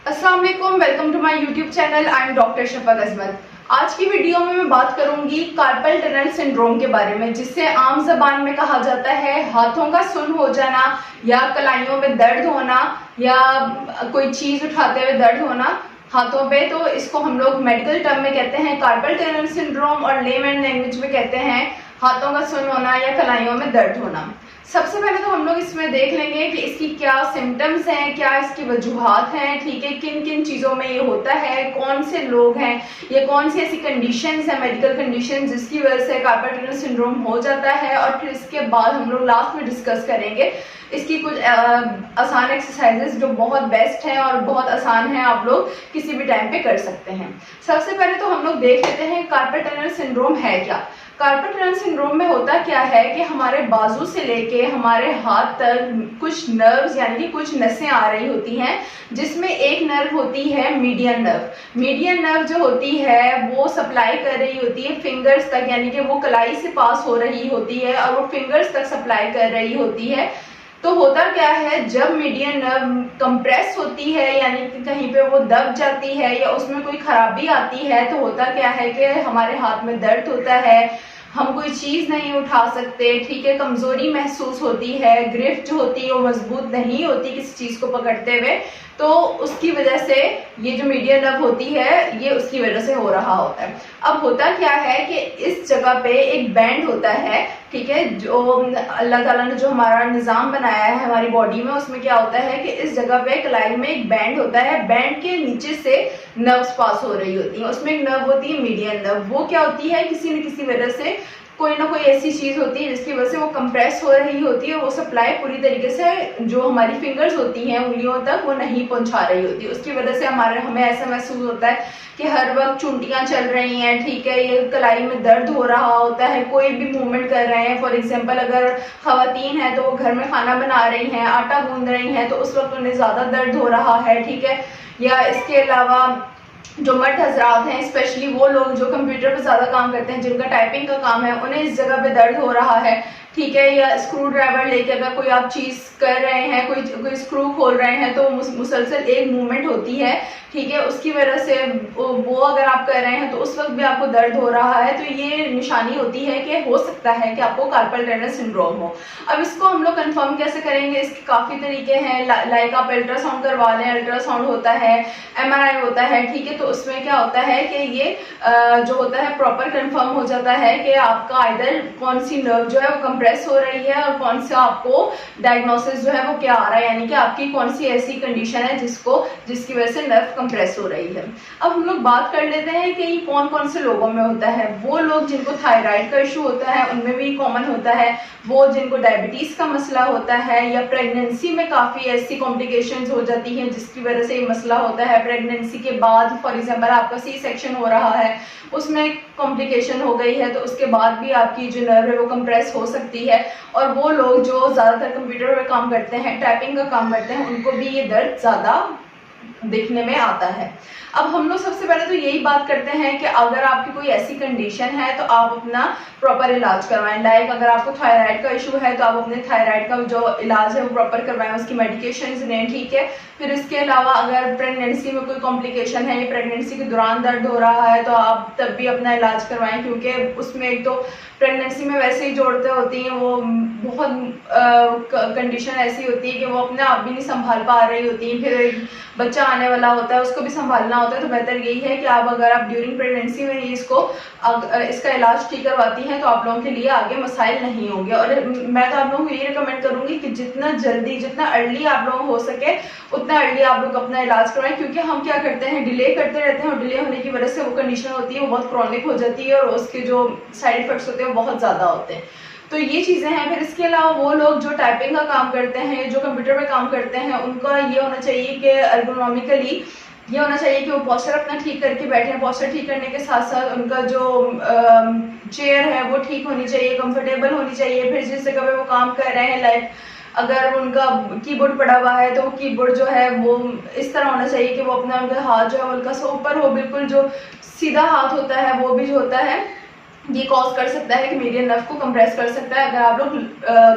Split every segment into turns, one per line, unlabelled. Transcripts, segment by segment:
अस्सलाम वालेकुम, welcome to my YouTube channel. I am doctor Shafaq Azmat. आज की वीडियो में मैं बात करूंगी कार्पल टनल सिंड्रोम के बारे में, जिससे आम जबान में कहा जाता है हाथों का सुन्न हो जाना या कलाइयों में दर्द होना या कोई चीज उठाते हुए दर्द होना हाथों पे। तो इसको हम लोग मेडिकल टर्म में कहते हैं कार्पल टनल सिंड्रोम और लेमन लैंग्वेज में कहते हैं हाथों का सुन्न होना या कलाइयों में दर्द होना। सबसे पहले तो हम लोग इसमें देख लेंगे कि इसकी क्या सिम्टम्स हैं, क्या इसकी वजूहात हैं, ठीक है, किन किन चीज़ों में ये होता है, कौन से लोग हैं, ये कौन सी ऐसी कंडीशंस हैं, मेडिकल कंडीशन जिसकी वजह से कार्पल टनल सिंड्रोम हो जाता है। और फिर इसके बाद हम लोग लास्ट में डिस्कस करेंगे इसकी कुछ आसान एक्सरसाइजेस जो बहुत बेस्ट हैं और बहुत आसान है, आप लोग किसी भी टाइम पे कर सकते हैं। सबसे पहले तो हम लोग देख लेते हैं कार्पल टनल सिंड्रोम है क्या। कार्पल टनल सिंड्रोम में होता क्या है कि हमारे बाजू से लेके हमारे हाथ तक कुछ नर्व्स यानी कि कुछ नसें आ रही होती हैं, जिसमें एक नर्व होती है मीडियन नर्व। मीडियन नर्व जो होती है वो सप्लाई कर रही होती है फिंगर्स तक, यानी कि वो कलाई से पास हो रही होती है और वो फिंगर्स तक सप्लाई कर रही होती है। तो होता क्या है, जब मीडियन नर्व कंप्रेस होती है यानी कि कहीं पे वो दब जाती है या उसमें कोई खराबी आती है, तो होता क्या है कि हमारे हाथ में दर्द होता है, हम कोई चीज नहीं उठा सकते, ठीक है, कमजोरी महसूस होती है, ग्रिप जो होती है वो मजबूत नहीं होती किसी चीज को पकड़ते हुए। तो उसकी वजह से ये जो मीडियन नर्व होती है ये उसकी वजह से हो रहा होता है। अब होता क्या है कि इस जगह पे एक बैंड होता है, ठीक है, जो अल्लाह ताला ने जो हमारा निज़ाम बनाया है हमारी बॉडी में, उसमें क्या होता है कि इस जगह पे कलाई में एक बैंड होता है। बैंड के नीचे से नर्व्स पास हो रही होती हैं, उसमें एक नर्व होती है मीडियन नर्व। वो क्या होती है, किसी न किसी वजह से कोई ना कोई ऐसी चीज होती है जिसकी वजह से वो कंप्रेस हो रही होती है, वो सप्लाई पूरी तरीके से जो हमारी फिंगर्स होती हैं उंगलियों तक वो नहीं पहुंचा रही होती। उसकी वजह से हमें ऐसा महसूस होता है कि हर वक्त चुंटियां चल रही हैं, ठीक है, ये कलाई में दर्द हो रहा होता है, कोई भी मूवमेंट कर रहे हैं। फॉर एग्जाम्पल अगर खवातीन है तो वो घर में खाना बना रही हैं, आटा गूंद रही हैं, तो उस वक्त उन्हें ज्यादा दर्द हो रहा है, ठीक है। या इसके अलावा जो मर्द हजरात हैं, स्पेशली वो लोग जो कंप्यूटर पे ज्यादा काम करते हैं, जिनका टाइपिंग का काम है, उन्हें इस जगह पे दर्द हो रहा है, ठीक है। या स्क्रू ड्राइवर लेके अगर कोई आप चीज कर रहे हैं, कोई स्क्रू खोल रहे हैं, तो मुसलसल एक मूवमेंट होती है, ठीक है, उसकी वजह से वो अगर आप कर रहे हैं तो उस वक्त भी आपको दर्द हो रहा है, तो ये निशानी होती है कि हो सकता है कि आपको कार्पल टनल सिंड्रोम हो। अब इसको हम लोग कंफर्म कैसे करेंगे, इसके काफी तरीके हैं। लाइक आप अल्ट्रासाउंड करवा लें, अल्ट्रासाउंड होता है, MRI होता है, ठीक है। तो उसमें क्या होता है कि ये जो होता है प्रॉपर कंफर्म हो जाता है कि आपका आइदर कौन सी नर्व जो है वो कंप्रेस हो रही है और कौन सा आपको डायग्नोसिस जो है वो क्या आ रहा है, यानी कि आपकी कौन सी ऐसी कंडीशन है जिसकी वजह से नर्व कंप्रेस हो रही है। अब हम लोग बात कर लेते हैं कि ये कौन कौन से लोगों में होता है। वो लोग जिनको थायराइड का इशू होता है उनमें भी कॉमन होता है, वो जिनको डायबिटीज का मसला होता है, या प्रेगनेंसी में काफी ऐसी कॉम्प्लिकेशंस हो जाती हैं जिसकी वजह से ये मसला होता है। प्रेगनेंसी के बाद फॉर एग्जाम्पल आपका सी सेक्शन हो रहा है, उसमें कॉम्प्लिकेशन हो गई है, तो उसके बाद भी आपकी जो नर्व है वो कंप्रेस हो सकती है। और वो लोग जो ज्यादातर कंप्यूटर में काम करते हैं, टाइपिंग का काम करते हैं, उनको भी ये दर्द ज्यादा देखने में आता है। अब हम लोग सबसे पहले तो यही बात करते हैं कि अगर आपकी कोई ऐसी कंडीशन है तो आप अपना प्रॉपर इलाज करवाएं। लाइक अगर आपको थायराइड का इशू है तो आप अपने थायराइड का जो इलाज है वो प्रॉपर करवाएं, उसकी मेडिकेशंस लें, ठीक है। फिर इसके अलावा अगर प्रेगनेंसी में कोई कॉम्प्लिकेशन है या प्रेगनेंसी के दौरान दर्द हो रहा है तो आप तब भी अपना इलाज करवाएं, क्योंकि उसमें एक तो प्रेगनेंसी में वैसे ही जोड़ते होती हैं, वो बहुत कंडीशन ऐसी होती है कि वो अपने आप भी नहीं संभाल पा रही होती हैं, फिर एक बच्चा आने वाला होता है उसको भी संभालना होता है। तो बेहतर यही है कि अगर आप ड्यूरिंग प्रेगनेंसी में ही इसका इलाज ठीक करवाती हैं तो आप लोगों के लिए आगे मसाइल नहीं होंगे। और मैं तो आप लोगों को ये रिकमेंड करूंगी कि जितना जल्दी जितना अर्ली आप लोग हो सके उतना अर्ली आप लोग अपना इलाज करवाएं, क्योंकि हम क्या करते हैं, डिले करते रहते हैं और डिले होने की वजह से वो कंडीशन होती है वो बहुत क्रॉनिक हो जाती है और उसके जो साइड इफेक्ट्स होते हैं वो बहुत ज्यादा होते हैं। तो ये चीजें हैं। फिर इसके अलावा वो लोग जो टाइपिंग का काम करते हैं, जो कंप्यूटर में काम करते हैं, उनका ये होना चाहिए कि एर्गोनॉमिकली ये होना चाहिए कि वो पोस्चर अपना ठीक करके बैठे। पोस्चर ठीक करने के साथ साथ उनका जो चेयर है वो ठीक होनी चाहिए, कंफर्टेबल होनी चाहिए। फिर जिस जगह पे वो काम कर रहे हैं, लाइक अगर उनका कीबोर्ड पड़ा हुआ है तो वो कीबोर्ड जो है वो इस तरह होना चाहिए कि वो अपना उनका हाथ जो है हल्का सा ऊपर हो, बिल्कुल जो सीधा हाथ होता है वो भी जो होता है ये कॉज कर सकता है कि मीडियन नर्व को कंप्रेस कर सकता है अगर आप लोग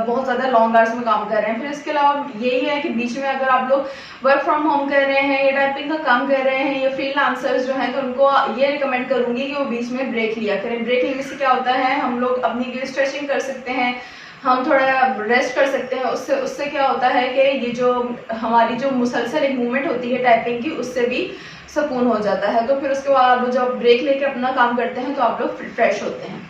बहुत ज़्यादा लॉन्ग आवर्स में काम कर रहे हैं। फिर इसके अलावा यही है कि बीच में अगर आप लोग वर्क फ्रॉम होम कर रहे हैं या टाइपिंग का काम कर रहे हैं या फ्रीलांसर्स जो हैं, तो उनको ये रिकमेंड करूंगी कि वो बीच में ब्रेक लिया करें। ब्रेक लेने से क्या होता है, हम लोग अपनी स्ट्रेचिंग कर सकते हैं, हम थोड़ा रेस्ट कर सकते हैं। उससे क्या होता है कि ये जो हमारी जो मुसलसल एक मूवमेंट होती है टाइपिंग की, उससे भी सुकून हो जाता है। तो फिर उसके बाद आप लोग जब ब्रेक लेके अपना काम करते हैं तो आप लोग फ्रेश होते हैं।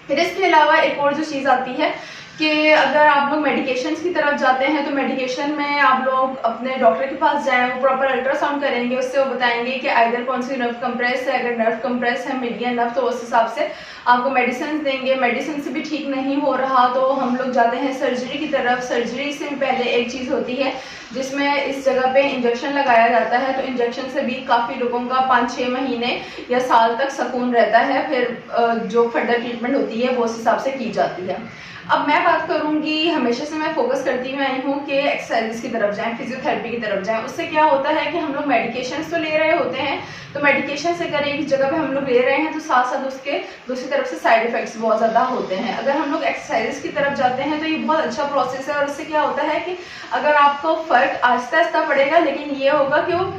फिर इसके अलावा एक और जो चीज़ आती है कि अगर आप लोग मेडिकेशंस की तरफ जाते हैं तो मेडिकेशन में आप लोग अपने डॉक्टर के पास जाएं, वो प्रॉपर अल्ट्रासाउंड करेंगे, उससे वो बताएंगे कि आइदर कौन सी नर्व कंप्रेस है। अगर नर्व कंप्रेस है मीडियन नर्व, तो उस हिसाब से आपको मेडिसिन देंगे। मेडिसिन से भी ठीक नहीं हो रहा तो हम लोग जाते हैं सर्जरी की तरफ। सर्जरी से पहले एक चीज़ होती है जिसमें इस जगह पे इंजेक्शन लगाया जाता है, तो इंजेक्शन से भी काफ़ी लोगों का 5-6 महीने या साल तक सुकून रहता है। फिर जो फर्दर ट्रीटमेंट होती है वो उस हिसाब से की जाती है। अब मैं बात करूंगी, हमेशा से मैं फोकस करती हुई आई हूँ कि एक्सरसाइज की तरफ जाएं, फिजियोथेरेपी की तरफ जाएं। उससे क्या होता है कि हम लोग मेडिकेशन तो ले रहे होते हैं, तो मेडिकेशन से अगर एक जगह पे हम लोग ले रहे हैं तो साथ साथ उसके दूसरी तरफ से साइड इफेक्ट्स बहुत ज़्यादा होते हैं। अगर हम लोग एक्सरसाइज की तरफ जाते हैं तो ये बहुत अच्छा प्रोसेस है, और उससे क्या होता है कि अगर आपको फ़र्क आहिस्ता आहिस्ता पड़ेगा, लेकिन ये होगा कि वो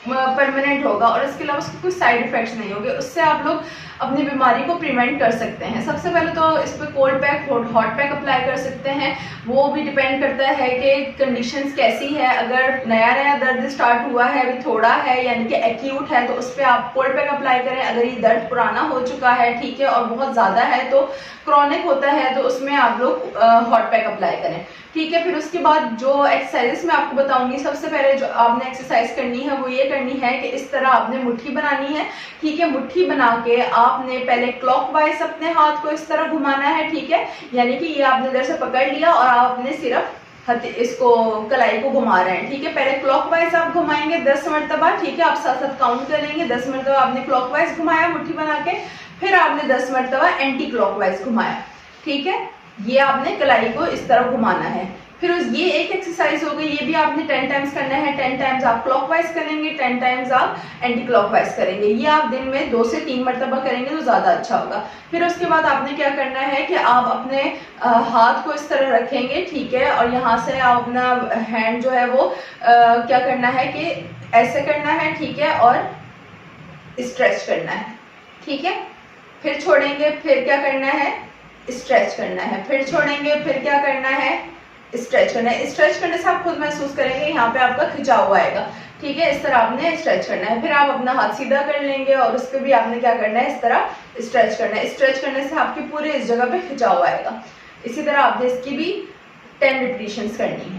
परमानेंट होगा और इसके अलावा उसके कोई साइड इफेक्ट्स नहीं होंगे। उससे आप लोग अपनी बीमारी को प्रिवेंट कर सकते हैं। सबसे पहले तो इस पर cold pack, hot pack apply कर सकते हैं। वो भी डिपेंड करता है कि कंडीशंस कैसी है। अगर नया नया दर्द स्टार्ट हुआ है, अभी थोड़ा है यानी कि एक्यूट है, तो उस पर आप कोल्ड पैक अप्लाई करें। अगर ये दर्द पुराना हो चुका है, ठीक है, और बहुत ज़्यादा है, तो क्रॉनिक होता है, तो उसमें आप लोग हॉट पैक अप्लाई करें, ठीक है। फिर उसके बाद जो एक्सरसाइजेस मैं आपको बताऊंगी, सबसे पहले जो आपने एक्सरसाइज करनी है वो ये करनी है कि इस तरह आपने मुट्ठी बनानी है, ठीक है। मुट्ठी बना के आपने पहले क्लॉकवाइज अपने हाथ को इस तरह घुमाना है, ठीक है, यानी कि ये आपने इधर से पकड़ लिया और आपने सिर्फ इसको कलाई को घुमा रहे हैं, ठीक है। पहले क्लॉकवाइज आप घुमाएंगे 10 मरतबा, ठीक है, आप साथ साथ काउंट करेंगे। 10 मरतबा आपने क्लॉकवाइज घुमाया मुट्ठी बना के, फिर आपने 10 मरतबा एंटी क्लॉकवाइज घुमाया, ठीक है। ये आपने कलाई को इस तरह घुमाना है। फिर ये एक एक्सरसाइज हो गई, ये भी आपने 10 टाइम्स करना है। 10 टाइम्स आप क्लॉकवाइज करेंगे, 10 टाइम्स आप एंटी क्लॉकवाइज करेंगे। ये आप दिन में 2 से 3 मरतबा करेंगे तो ज़्यादा अच्छा होगा। फिर उसके बाद आपने क्या करना है कि आप अपने हाथ को इस तरह रखेंगे, ठीक है, और यहाँ से आप अपना हैंड जो है वो क्या करना है कि ऐसे करना है, ठीक है, और स्ट्रेच करना है, ठीक है। फिर छोड़ेंगे, फिर क्या करना है, स्ट्रेच करना है, फिर छोड़ेंगे, फिर क्या करना है, स्ट्रेच करना है। स्ट्रेच करने से आप खुद महसूस करेंगे यहाँ पे आपका खिंचाव आएगा, ठीक है। इस तरह आपने स्ट्रेच करना है। फिर आप अपना हाथ सीधा कर लेंगे और उस पर भी आपने क्या करना है, इस तरह स्ट्रेच करना है। स्ट्रेच करने से आपके पूरे इस जगह पे खिंचाव आएगा। इसी तरह आपने इसकी भी 10 रिपीटिशंस करनी है,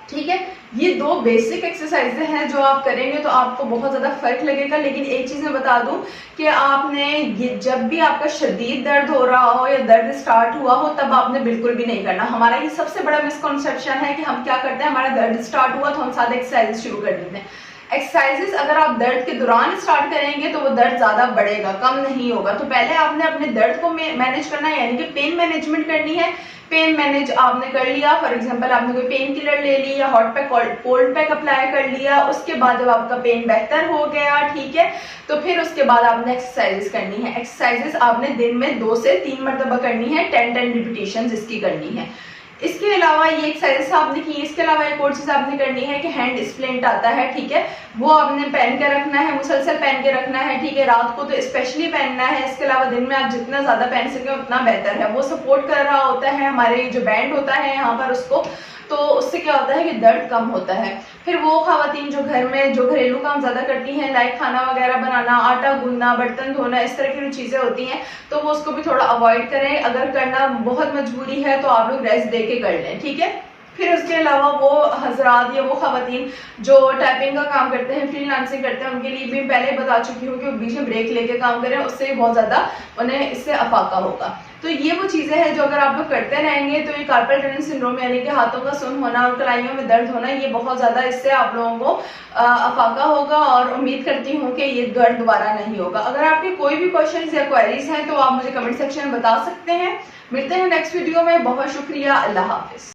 ठीक है। ये 2 बेसिक एक्सरसाइजेज हैं जो आप करेंगे तो आपको बहुत ज़्यादा फर्क लगेगा। लेकिन एक चीज़ मैं बता दूं कि आपने ये जब भी आपका शदीद दर्द हो रहा हो या दर्द स्टार्ट हुआ हो, तब आपने बिल्कुल भी नहीं करना। हमारा ये सबसे बड़ा मिसकॉन्सेप्शन है कि हम क्या करते हैं, हमारा दर्द स्टार्ट हुआ तो हम साथ एक्सरसाइज शुरू कर देते हैं। एक्सरसाइजेस अगर आप दर्द के दौरान स्टार्ट करेंगे तो वो दर्द ज़्यादा बढ़ेगा, कम नहीं होगा। तो पहले आपने अपने दर्द को मैनेज करना है, यानी कि पेन मैनेजमेंट करनी है। पेन मैनेज आपने कर लिया, फॉर एग्जांपल आपने कोई पेन किलर ले ली या hot pack cold pack apply कर लिया। उसके बाद जब आपका पेन बेहतर हो गया, ठीक है, तो फिर उसके बाद आपने एक्सरसाइजेस करनी है। एक्सरसाइजेस आपने दिन में 2 से 3 मरतबा करनी है, 10 रिपीटिशंस इसकी करनी है। इसके अलावा ये एक्सरसाइज आपने की, इसके अलावा एक और चीज आपने करनी है कि हैंड स्प्लिंट आता है, ठीक है, वो आपने पहन के रखना है, मुसलसल पहन के रखना है, ठीक है। रात को तो स्पेशली पहनना है। इसके अलावा दिन में आप जितना ज्यादा पहन सके उतना बेहतर है। वो सपोर्ट कर रहा होता है हमारे जो बैंड होता है यहाँ पर उसको, तो उससे क्या होता है कि दर्द कम होता है। फिर वो खवातीन जो घर में जो घरेलू काम ज़्यादा करती हैं, लाइक खाना वगैरह बनाना, आटा गूंदना, बर्तन धोना, इस तरह की जो चीज़ें होती हैं, तो वो उसको भी थोड़ा अवॉइड करें। अगर करना बहुत मजबूरी है तो आप लोग रेस्ट दे के कर लें, ठीक है। फिर उसके अलावा वो हजरात या वो खवातीन जो टाइपिंग का काम करते हैं, फ्रीलांसिंग करते हैं, उनके लिए भी पहले बता चुकी हूँ कि वो बीच में ब्रेक लेके काम करें, उससे बहुत ज़्यादा उन्हें इससे अफाका होगा। तो ये वो चीज़ें हैं जो अगर आप लोग करते रहेंगे तो ये कार्पल टनल सिंड्रोम यानी कि हाथों का सुन्न होना और कलाइयों में दर्द होना, ये बहुत ज़्यादा इससे आप लोगों को अफाका होगा, और उम्मीद करती हूँ कि ये दर्द दोबारा नहीं होगा। अगर आपके कोई भी क्वेश्चंस या क्वेरीज हैं तो आप मुझे कमेंट सेक्शन में बता सकते हैं। मिलते हैं नेक्स्ट वीडियो में। बहुत शुक्रिया, अल्लाह हाफिज़।